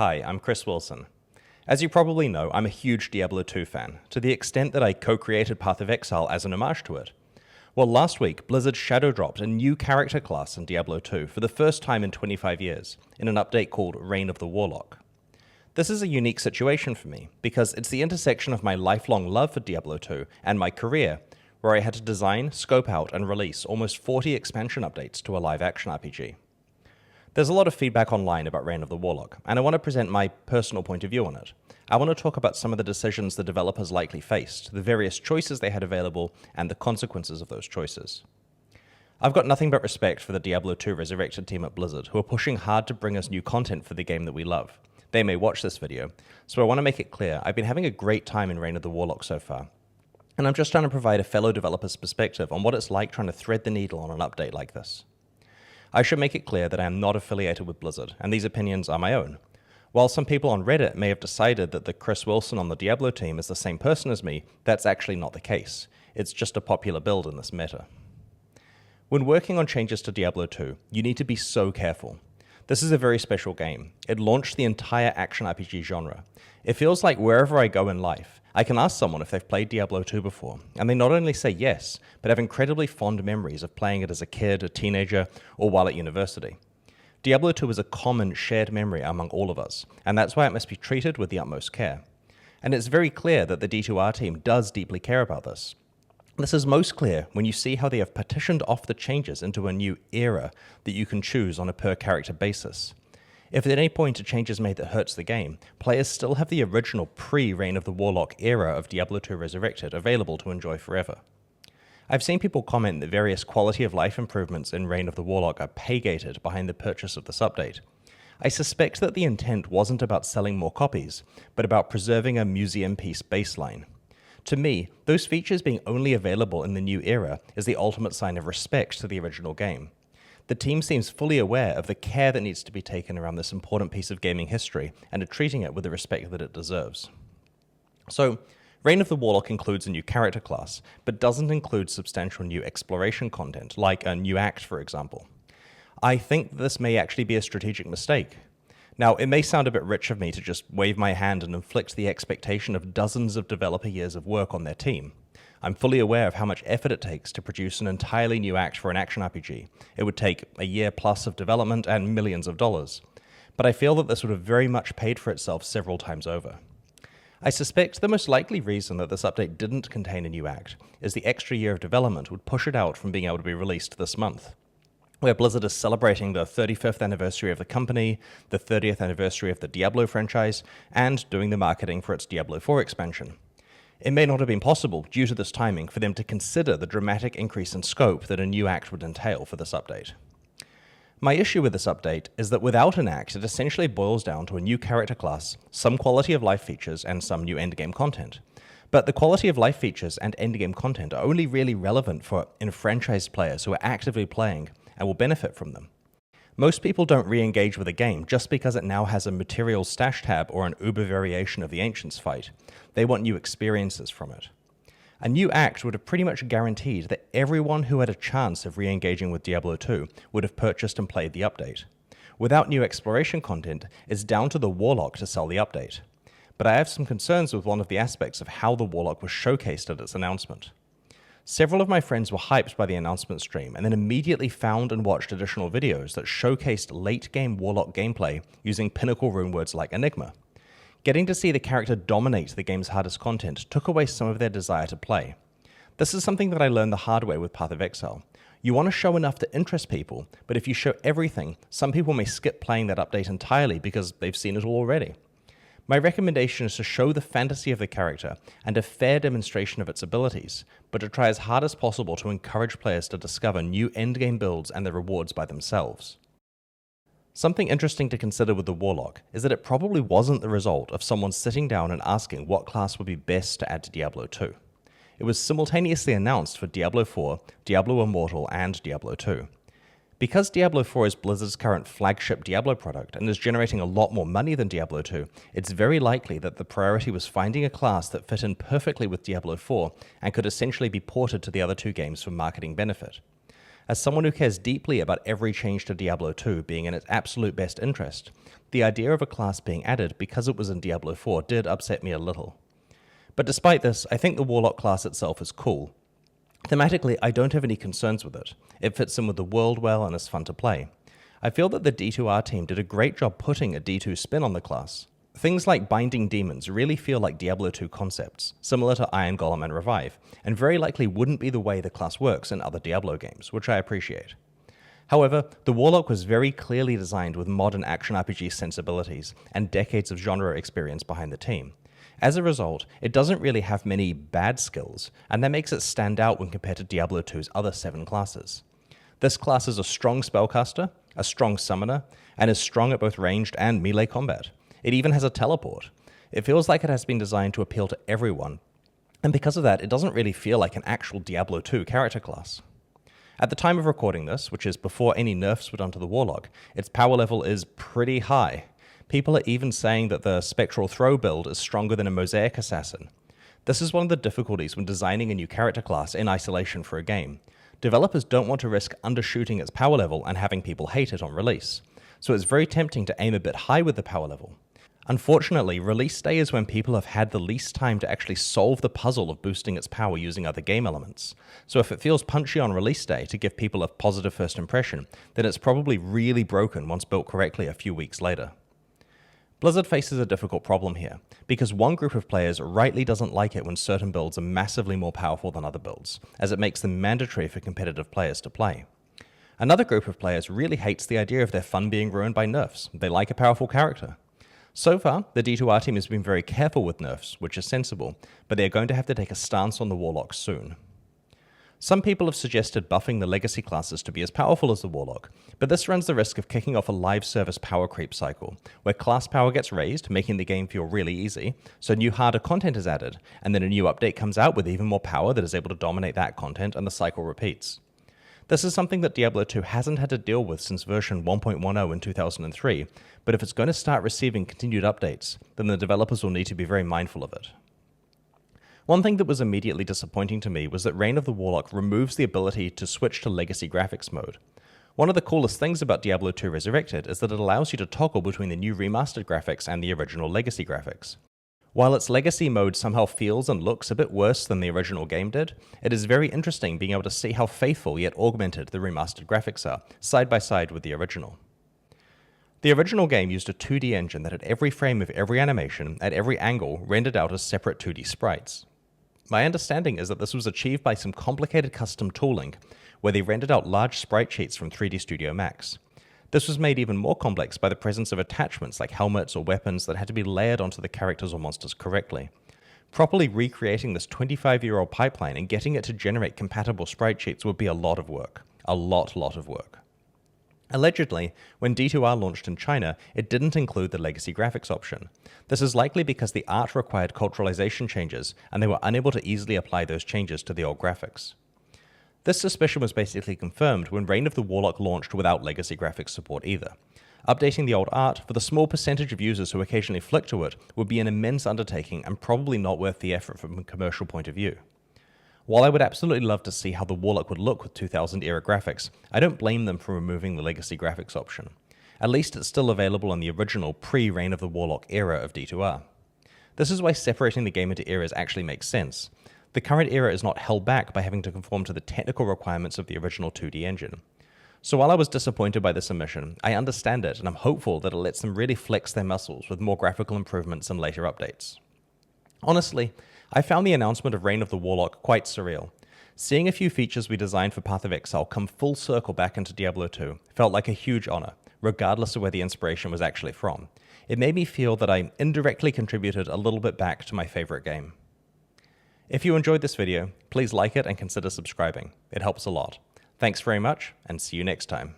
Hi, I'm Chris Wilson. As you probably know, I'm a huge Diablo II fan, to the extent that I co-created Path of Exile as an homage to it. Well, last week, Blizzard shadow dropped a new character class in Diablo II for the first time in 25 years, in an update called Reign of the Warlock. This is a unique situation for me, because it's the intersection of my lifelong love for Diablo II and my career, where I had to design, scope out, and release almost 40 expansion updates to a live-action RPG. There's a lot of feedback online about Reign of the Warlock, and I want to present my personal point of view on it. I want to talk about some of the decisions the developers likely faced, the various choices they had available, and the consequences of those choices. I've got nothing but respect for the Diablo II Resurrected team at Blizzard, who are pushing hard to bring us new content for the game that we love. They may watch this video, so I want to make it clear I've been having a great time in Reign of the Warlock so far, and I'm just trying to provide a fellow developer's perspective on what it's like trying to thread the needle on an update like this. I should make it clear that I am not affiliated with Blizzard, and these opinions are my own. While some people on Reddit may have decided that the Chris Wilson on the Diablo team is the same person as me, that's actually not the case. It's just a popular build in this meta. When working on changes to Diablo 2, you need to be so careful. This is a very special game. It launched the entire action RPG genre. It feels like wherever I go in life, I can ask someone if they've played Diablo 2 before, and they not only say yes, but have incredibly fond memories of playing it as a kid, a teenager, or while at university. Diablo 2 is a common shared memory among all of us, and that's why it must be treated with the utmost care. And it's very clear that the D2R team does deeply care about this. This is most clear when you see how they have partitioned off the changes into a new era that you can choose on a per-character basis. If at any point a change is made that hurts the game, players still have the original pre-Reign of the Warlock era of Diablo II Resurrected available to enjoy forever. I've seen people comment that various quality of life improvements in Reign of the Warlock are pay-gated behind the purchase of this update. I suspect that the intent wasn't about selling more copies, but about preserving a museum piece baseline. To me, those features being only available in the new era is the ultimate sign of respect to the original game. The team seems fully aware of the care that needs to be taken around this important piece of gaming history and are treating it with the respect that it deserves. So, Reign of the Warlock includes a new character class, but doesn't include substantial new exploration content, like a new act, for example. I think this may actually be a strategic mistake. Now, it may sound a bit rich of me to just wave my hand and inflict the expectation of dozens of developer years of work on their team. I'm fully aware of how much effort it takes to produce an entirely new act for an action RPG. It would take a year plus of development and millions of dollars. But I feel that this would have very much paid for itself several times over. I suspect the most likely reason that this update didn't contain a new act is the extra year of development would push it out from being able to be released this month, where Blizzard is celebrating the 35th anniversary of the company, the 30th anniversary of the Diablo franchise, and doing the marketing for its Diablo IV expansion. It may not have been possible, due to this timing, for them to consider the dramatic increase in scope that a new act would entail for this update. My issue with this update is that without an act, it essentially boils down to a new character class, some quality of life features, and some new endgame content. But the quality of life features and endgame content are only really relevant for enfranchised players who are actively playing and will benefit from them. Most people don't re-engage with a game just because it now has a material stash tab or an uber variation of the Ancients fight. They want new experiences from it. A new act would have pretty much guaranteed that everyone who had a chance of re-engaging with Diablo 2 would have purchased and played the update. Without new exploration content, it's down to the Warlock to sell the update. But I have some concerns with one of the aspects of how the Warlock was showcased at its announcement. Several of my friends were hyped by the announcement stream and then immediately found and watched additional videos that showcased late-game Warlock gameplay using pinnacle runewords like Enigma. Getting to see the character dominate the game's hardest content took away some of their desire to play. This is something that I learned the hard way with Path of Exile. You want to show enough to interest people, but if you show everything, some people may skip playing that update entirely because they've seen it all already. My recommendation is to show the fantasy of the character and a fair demonstration of its abilities, but to try as hard as possible to encourage players to discover new endgame builds and their rewards by themselves. Something interesting to consider with the Warlock is that it probably wasn't the result of someone sitting down and asking what class would be best to add to Diablo 2. It was simultaneously announced for Diablo 4, Diablo Immortal, and Diablo 2. Because Diablo 4 is Blizzard's current flagship Diablo product and is generating a lot more money than Diablo 2, it's very likely that the priority was finding a class that fit in perfectly with Diablo 4 and could essentially be ported to the other two games for marketing benefit. As someone who cares deeply about every change to Diablo 2 being in its absolute best interest, the idea of a class being added because it was in Diablo 4 did upset me a little. But despite this, I think the Warlock class itself is cool. Thematically, I don't have any concerns with it. It fits in with the world well and is fun to play. I feel that the D2R team did a great job putting a D2 spin on the class. Things like binding demons really feel like Diablo 2 concepts, similar to Iron Golem and Revive, and very likely wouldn't be the way the class works in other Diablo games, which I appreciate. However, the Warlock was very clearly designed with modern action RPG sensibilities and decades of genre experience behind the team. As a result, it doesn't really have many bad skills, and that makes it stand out when compared to Diablo 2's other 7 classes. This class is a strong spellcaster, a strong summoner, and is strong at both ranged and melee combat. It even has a teleport. It feels like it has been designed to appeal to everyone, and because of that, it doesn't really feel like an actual Diablo 2 character class. At the time of recording this, which is before any nerfs were done to the Warlock, its power level is pretty high. People are even saying that the Spectral Throw build is stronger than a Mosaic Assassin. This is one of the difficulties when designing a new character class in isolation for a game. Developers don't want to risk undershooting its power level and having people hate it on release, so it's very tempting to aim a bit high with the power level. Unfortunately, release day is when people have had the least time to actually solve the puzzle of boosting its power using other game elements. So if it feels punchy on release day to give people a positive first impression, then it's probably really broken once built correctly a few weeks later. Blizzard faces a difficult problem here, because one group of players rightly doesn't like it when certain builds are massively more powerful than other builds, as it makes them mandatory for competitive players to play. Another group of players really hates the idea of their fun being ruined by nerfs. They like a powerful character. So far, the D2R team has been very careful with nerfs, which is sensible, but they are going to have to take a stance on the Warlock soon. Some people have suggested buffing the legacy classes to be as powerful as the Warlock, but this runs the risk of kicking off a live service power creep cycle, where class power gets raised, making the game feel really easy, so new harder content is added, and then a new update comes out with even more power that is able to dominate that content, and the cycle repeats. This is something that Diablo 2 hasn't had to deal with since version 1.10 in 2003, but if it's going to start receiving continued updates, then the developers will need to be very mindful of it. One thing that was immediately disappointing to me was that Reign of the Warlock removes the ability to switch to legacy graphics mode. One of the coolest things about Diablo II Resurrected is that it allows you to toggle between the new remastered graphics and the original legacy graphics. While its legacy mode somehow feels and looks a bit worse than the original game did, it is very interesting being able to see how faithful yet augmented the remastered graphics are, side by side with the original. The original game used a 2D engine that at every frame of every animation, at every angle, rendered out as separate 2D sprites. My understanding is that this was achieved by some complicated custom tooling, where they rendered out large sprite sheets from 3D Studio Max. This was made even more complex by the presence of attachments like helmets or weapons that had to be layered onto the characters or monsters correctly. Properly recreating this 25-year-old pipeline and getting it to generate compatible sprite sheets would be a lot of work. A lot of work. Allegedly, when D2R launched in China, it didn't include the legacy graphics option. This is likely because the art required culturalization changes, and they were unable to easily apply those changes to the old graphics. This suspicion was basically confirmed when Reign of the Warlock launched without legacy graphics support either. Updating the old art, for the small percentage of users who occasionally flick to it, would be an immense undertaking and probably not worth the effort from a commercial point of view. While I would absolutely love to see how the Warlock would look with 2000-era graphics, I don't blame them for removing the legacy graphics option. At least it's still available in the original pre-Reign of the Warlock era of D2R. This is why separating the game into eras actually makes sense. The current era is not held back by having to conform to the technical requirements of the original 2D engine. So while I was disappointed by this omission, I understand it and I'm hopeful that it lets them really flex their muscles with more graphical improvements and later updates. Honestly, I found the announcement of Reign of the Warlock quite surreal. Seeing a few features we designed for Path of Exile come full circle back into Diablo 2 felt like a huge honor, regardless of where the inspiration was actually from. It made me feel that I indirectly contributed a little bit back to my favorite game. If you enjoyed this video, please like it and consider subscribing. It helps a lot. Thanks very much, and see you next time.